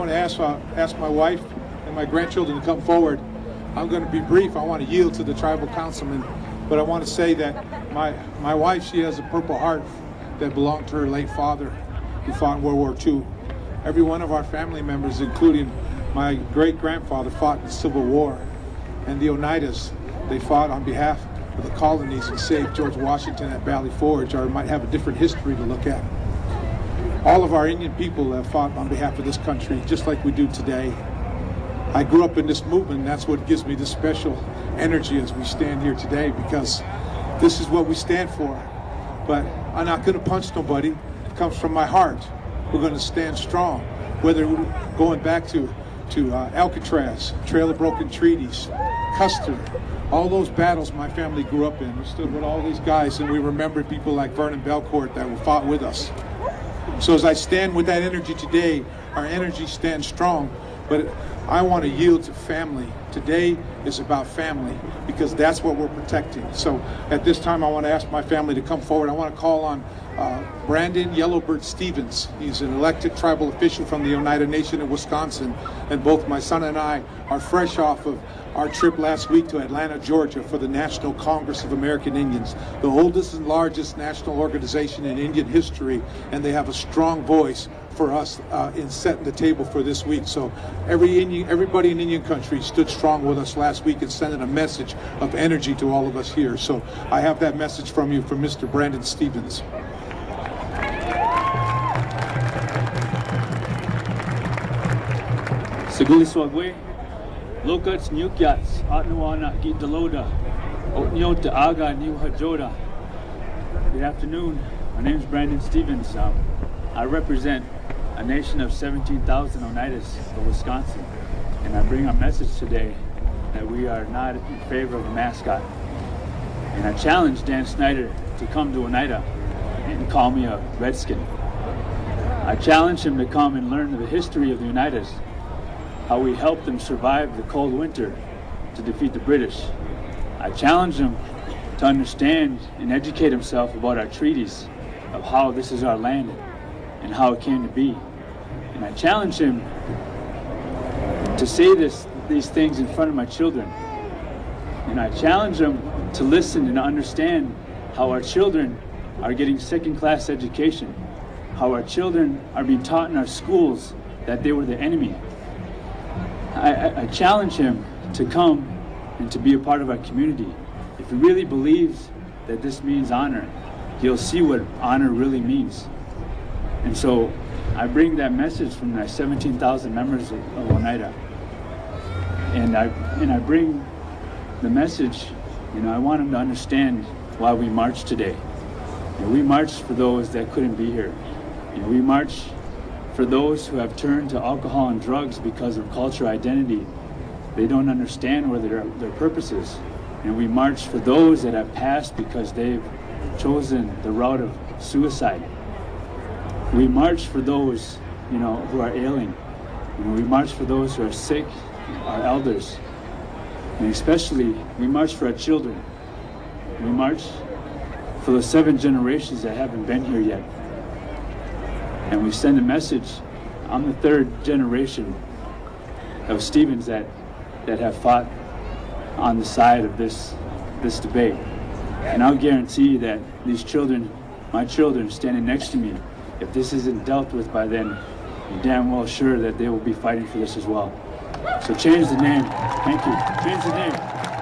going to ask my wife and my grandchildren to come forward. I'm going to be brief. I want to yield to the tribal councilman, but I want to say that my wife, she has a Purple Heart that belonged to her late father, who fought in World War II. Every one of our family members, including my great-grandfather, fought in the Civil War. And the Oneidas, they fought on behalf of the colonies and saved George Washington at Valley Forge, or might have a different history to look at. All of our Indian people have fought on behalf of this country, just like we do today. I grew up in this movement, and that's what gives me this special energy as we stand here today, because this is what we stand for. But I'm not going to punch nobody. It comes from my heart. We're going to stand strong, whether we're going back to Alcatraz, Trail of Broken Treaties, Custer, all those battles my family grew up in. We stood with all these guys, and we remembered people like Vernon Belcourt that fought with us. So as I stand with that energy today, our energy stands strong, but I want to yield to family. Today is about family, because that's what we're protecting. So at this time, I want to ask my family to come forward. I want to call on Brandon Yellowbird Stevens. He's an elected tribal official from the Oneida Nation in Wisconsin, and both my son and I are fresh off of our trip last week to Atlanta, Georgia for the National Congress of American Indians, the oldest and largest national organization in Indian history, and they have a strong voice for us in setting the table for this week. So everybody in Indian country stood strong with us last week and sending a message of energy to all of us here. So I have that message from you, from Mr. Brandon Stevens. Seguli Swagwe, Lokats Nyukyats, Atnuana Gitaloda, Otnyota Aga New Hajoda. Good afternoon. My name is Brandon Stevens. I represent a nation of 17,000 Oneidas of Wisconsin, and I bring a message today that we are not in favor of a mascot. And I challenge Dan Snyder to come to Oneida and call me a redskin. I challenge him to come and learn the history of the Oneidas, how we helped them survive the cold winter to defeat the British. I challenge him to understand and educate himself about our treaties, of how this is our land and how it came to be. And I challenge him to say these things in front of my children. And I challenge him to listen and understand how our children are getting second-class education, how our children are being taught in our schools that they were the enemy. I challenge him to come and to be a part of our community. If he really believes that this means honor, he'll see what honor really means. And so I bring that message from the 17,000 members of Oneida. And I bring the message, I want him to understand why we march today. We march for those that couldn't be here. We march for those who have turned to alcohol and drugs because of cultural identity. They don't understand where their purpose is. And we march for those that have passed because they've chosen the route of suicide. We march for those, who are ailing. We march for those who are sick, our elders. And especially, we march for our children. We march for the 7 generations that haven't been here yet. And we send a message. I'm the 3rd generation of Stevens that have fought on the side of this debate. And I'll guarantee that these children, my children standing next to me, if this isn't dealt with by then, I'm damn well sure that they will be fighting for this as well. So change the name. Thank you. Change the name.